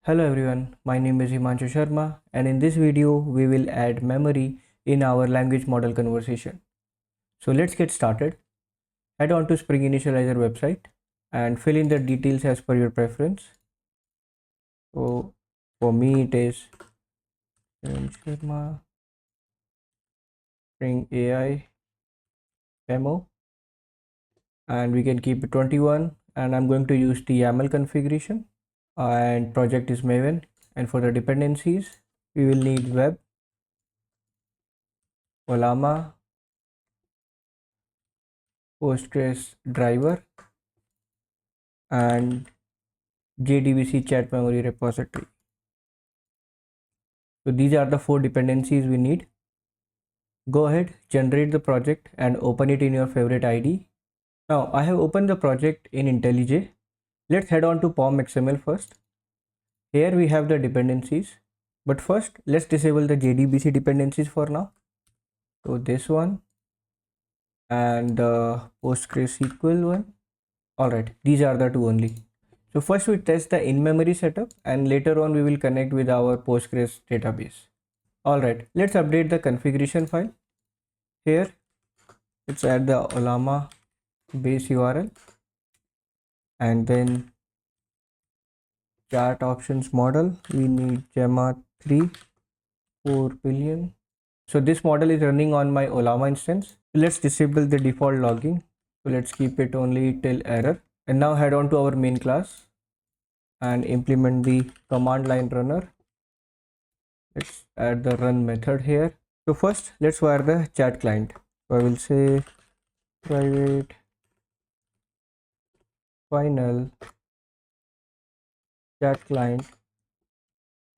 Hello everyone, my name is Himanshu Sharma and in this video we will add memory in our language model conversation. So let's get started. Head on to Spring Initializer website and fill in the details as per your preference. So for me it is Sharma Spring AI demo and we can keep it 21 and I'm going to use the YAML configuration and project is Maven, and for the dependencies we will need web, Olama, Postgres driver and JDBC chat memory repository. So these are the 4 dependencies we need. Go ahead, generate the project and open it in your favorite IDE. Now I have opened the project in IntelliJ. Let's head on to POM XML first. Here we have the dependencies, but first let's disable the JDBC dependencies for now. So this one and the PostgreSQL one. Alright, these are the two only. So first we test the in-memory setup and later on we will connect with our Postgres database. Alright, let's update the configuration file. Here, let's add the Olama base URL and then chart options model. We need Gemma 3 4 billion. So this model is running on my Olama instance. Let's disable the default logging. So let's keep it only till error. And now head on to our main class and implement the command line runner. Let's add the run method here. So first let's wire the chat client. So I will say private final chat client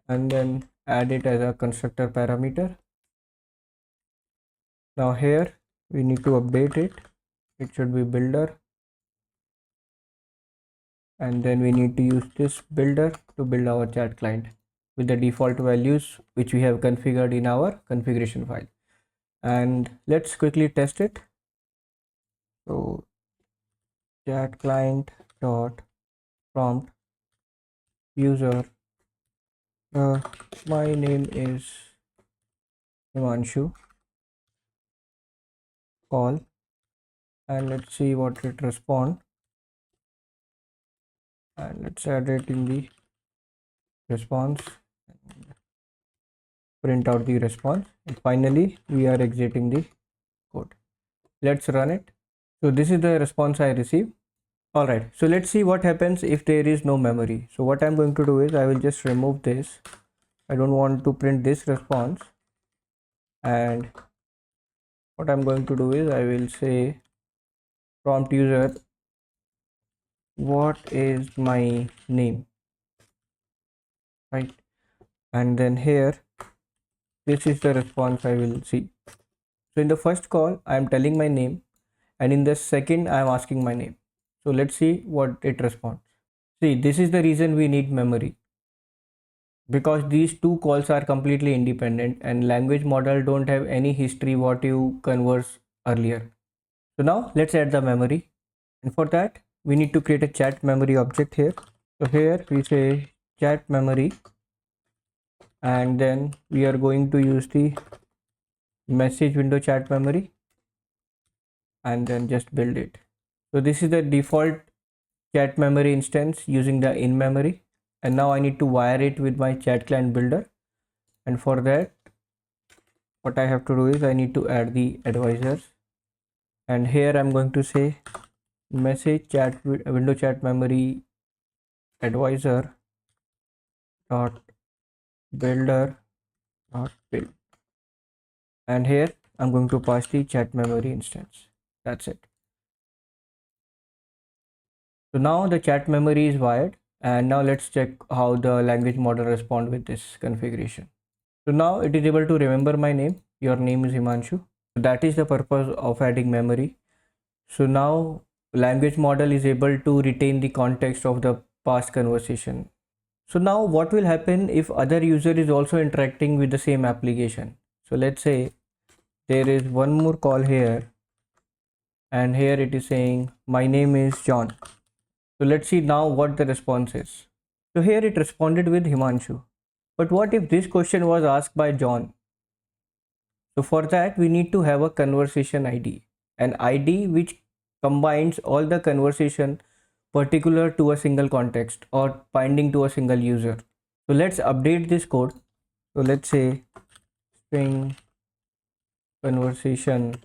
and then add it as a constructor parameter. Now here we need to update it. It should be builder and then we need to use this builder to build our chat client with the default values which we have configured in our configuration file. And let's quickly test it. So chat client dot prompt user, my name is Himanshu, call, and let's see what it responds, and let's add it in the response, print out the response, and finally we are exiting the code. Let's run it. So this is the response I received. Alright, so let's see what happens if there is no memory. So what I'm going to do is I will just remove this. I don't want to print this response, and what I'm going to do is I will say prompt user, what is my name, right? And then here this is the response I will see. So in the first call I am telling my name and in the second I am asking my name. So let's see what it responds. See, this is the reason we need memory, because these two calls are completely independent and language model don't have any history what you converse earlier. So now let's add the memory, and for that we need to create a chat memory object here. So here we say chat memory and then we are going to use the message window chat memory and then just build it. So this is the default chat memory instance using the in memory, and now I need to wire it with my chat client builder, and for that what I have to do is I need to add the advisors, and here I'm going to say message chat window chat memory advisor dot builder dot build, and here I'm going to pass the chat memory instance. That's it. So now the chat memory is wired, and now let's check how the language model respond with this configuration. So now it is able to remember my name. Your name is Himanshu. So that is the purpose of adding memory. So now language model is able to retain the context of the past conversation. So now what will happen if other user is also interacting with the same application? So let's say there is one more call here and here it is saying my name is John. So let's see now what the response is. So here it responded with Himanshu. But what if this question was asked by John? So for that we need to have a conversation ID, an ID which combines all the conversation particular to a single context or binding to a single user. So let's update this code. So let's say string conversation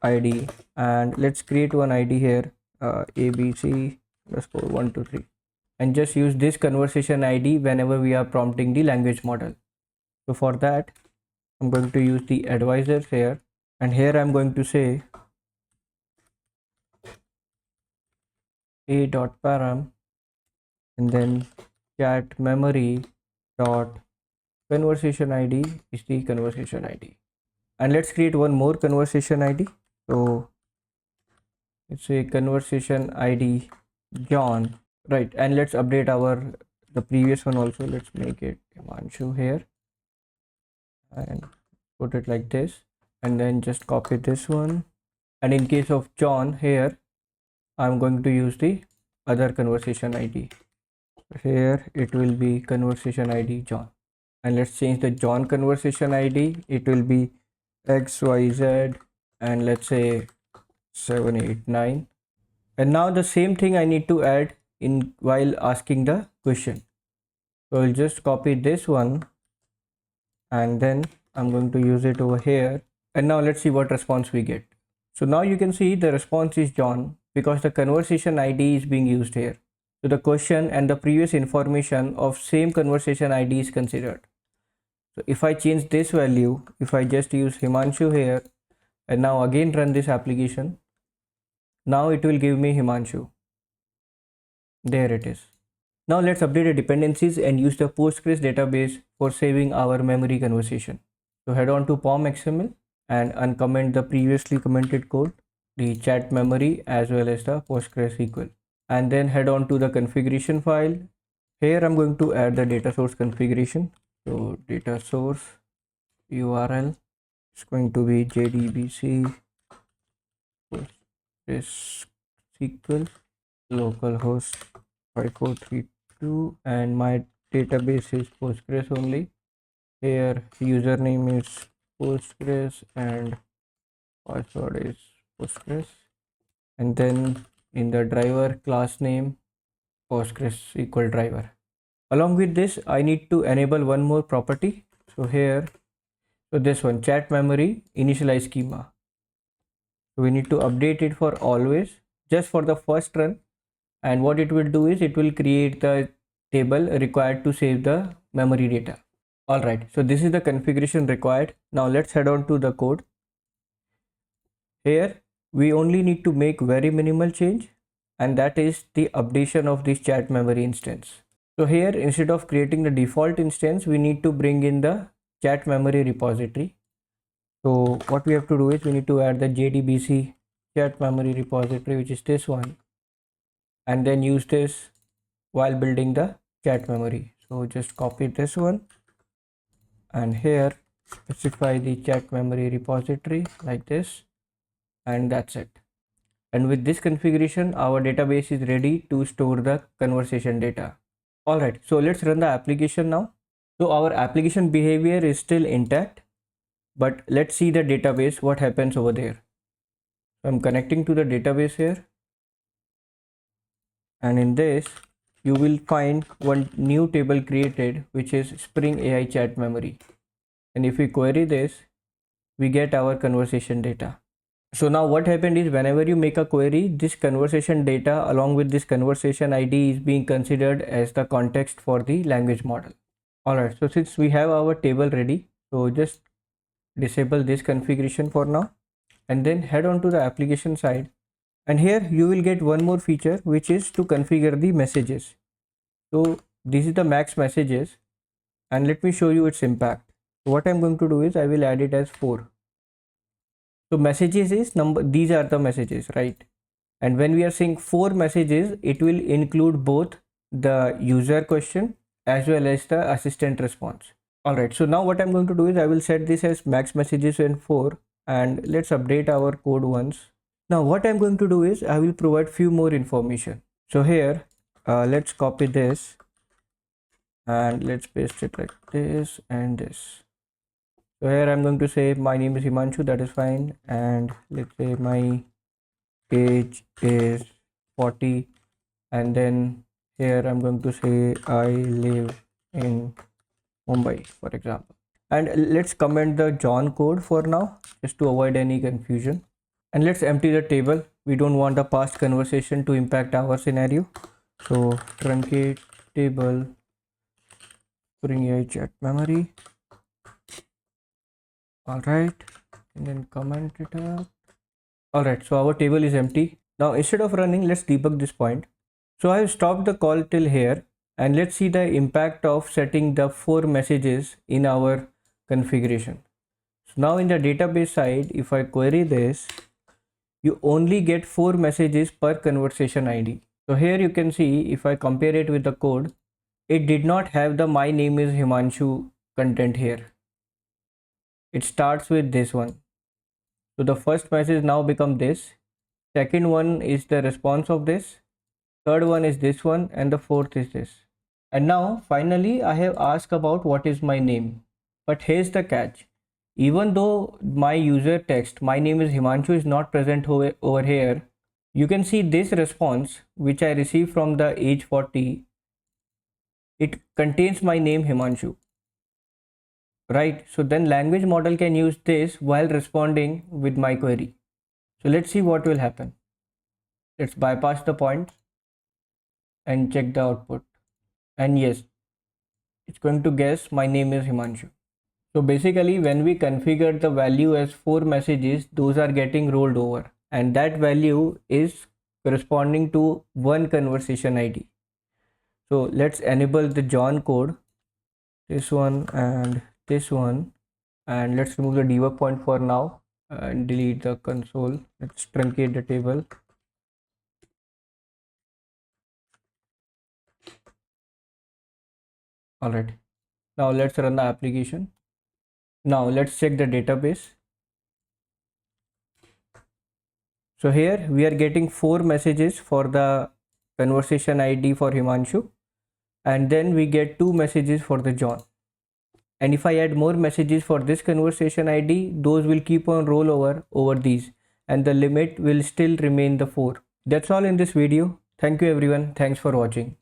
ID, and let's create one ID here, ABC underscore 123, and just use this conversation ID whenever we are prompting the language model. So for that I'm going to use the advisors here, and here I'm going to say a.param and then chat memory dot conversation ID is the conversation ID. And let's create one more conversation ID. So let's say conversation ID John, right? And let's update the previous one also. Let's make it Himanshu here and put it like this, and then just copy this one. And in case of John here, I'm going to use the other conversation ID. Here it will be conversation ID John, and let's change the John conversation ID. It will be XYZ and let's say 789. And now the same thing I need to add in while asking the question. So I'll just copy this one and then I'm going to use it over here. And now let's see what response we get. So now you can see the response is John because the conversation ID is being used here. So the question and the previous information of same conversation ID is considered. So if I change this value, if I just use Himanshu here and now again run this application, now it will give me Himanshu. There it is. Now let's update the dependencies and use the Postgres database for saving our memory conversation. So head on to pom.xml and uncomment the previously commented code, the chat memory as well as the Postgres SQL. And then head on to the configuration file. Here I'm going to add the data source configuration. So data source URL is going to be JDBC Postgres SQL localhost 5432, and my database is Postgres only. Here username is Postgres and password is Postgres, and then in the driver class name Postgres SQL driver. Along with this I need to enable one more property. So here, so this one, chat memory initialize schema. So we need to update it for always just for the first run, and what it will do is it will create the table required to save the memory data. Alright, so this is the configuration required. Now let's head on to the code. Here we only need to make very minimal change, and that is the updation of this chat memory instance. So here instead of creating the default instance, we need to bring in the chat memory repository. So what we have to do is we need to add the JDBC chat memory repository, which is this one, and then use this while building the chat memory. So just copy this one and here specify the chat memory repository like this, and that's it. And with this configuration our database is ready to store the conversation data. Alright, so let's run the application now. So our application behavior is still intact, but let's see the database, what happens over there. So I'm connecting to the database here, and in this you will find one new table created, which is Spring AI chat memory, and if we query this we get our conversation data. So now what happened is whenever you make a query, this conversation data along with this conversation ID is being considered as the context for the language model. Alright, so since we have our table ready, so just disable this configuration for now and then head on to the application side, and here you will get one more feature, which is to configure the messages. So this is the max messages, and let me show you its impact. So what I'm going to do is I will add it as 4. So messages is number, these are the messages, right? And when we are saying 4 messages, it will include both the user question as well as the assistant response. Alright, so now what I'm going to do is I will set this as max messages and 4, and let's update our code once. Now what I'm going to do is I will provide few more information. So here let's copy this and let's paste it like this and this. So here I'm going to say my name is Himanshu, that is fine, and let's say my age is 40, and then here I'm going to say I live in Mumbai, for example. And let's comment the John code for now, just to avoid any confusion. And let's empty the table. We don't want a past conversation to impact our scenario. So truncate table, bring a chat memory. All right, and then comment it up. All right, so our table is empty. Now instead of running, let's debug this point. So I have stopped the call till here, and let's see the impact of setting the 4 messages in our configuration. So now in the database side, if I query this, you only get 4 messages per conversation ID. So here you can see, if I compare it with the code, it did not have the my name is Himanshu content here. It starts with this one. So the first message now become this. Second one is the response of this. Third one is this one, and the fourth is this. And now finally I have asked about what is my name. But here's the catch. Even though my user text my name is Himanshu is not present over here, you can see this response which I received from the age 40. It contains my name Himanshu, right? So then language model can use this while responding with my query. So let's see what will happen. Let's bypass the point and check the output. And yes, it's going to guess my name is Himanshu. So basically when we configure the value as 4 messages, those are getting rolled over, and that value is corresponding to one conversation ID. So let's enable the John code, this one and this one, and let's remove the debug point for now and delete the console. Let's truncate the table. All right, now let's run the application. Now let's check the database. So here we are getting 4 messages for the conversation ID for Himanshu, and then we get 2 messages for the John. And if I add more messages for this conversation ID, those will keep on roll over these, and the limit will still remain the 4. That's all in this video. Thank you everyone. Thanks for watching.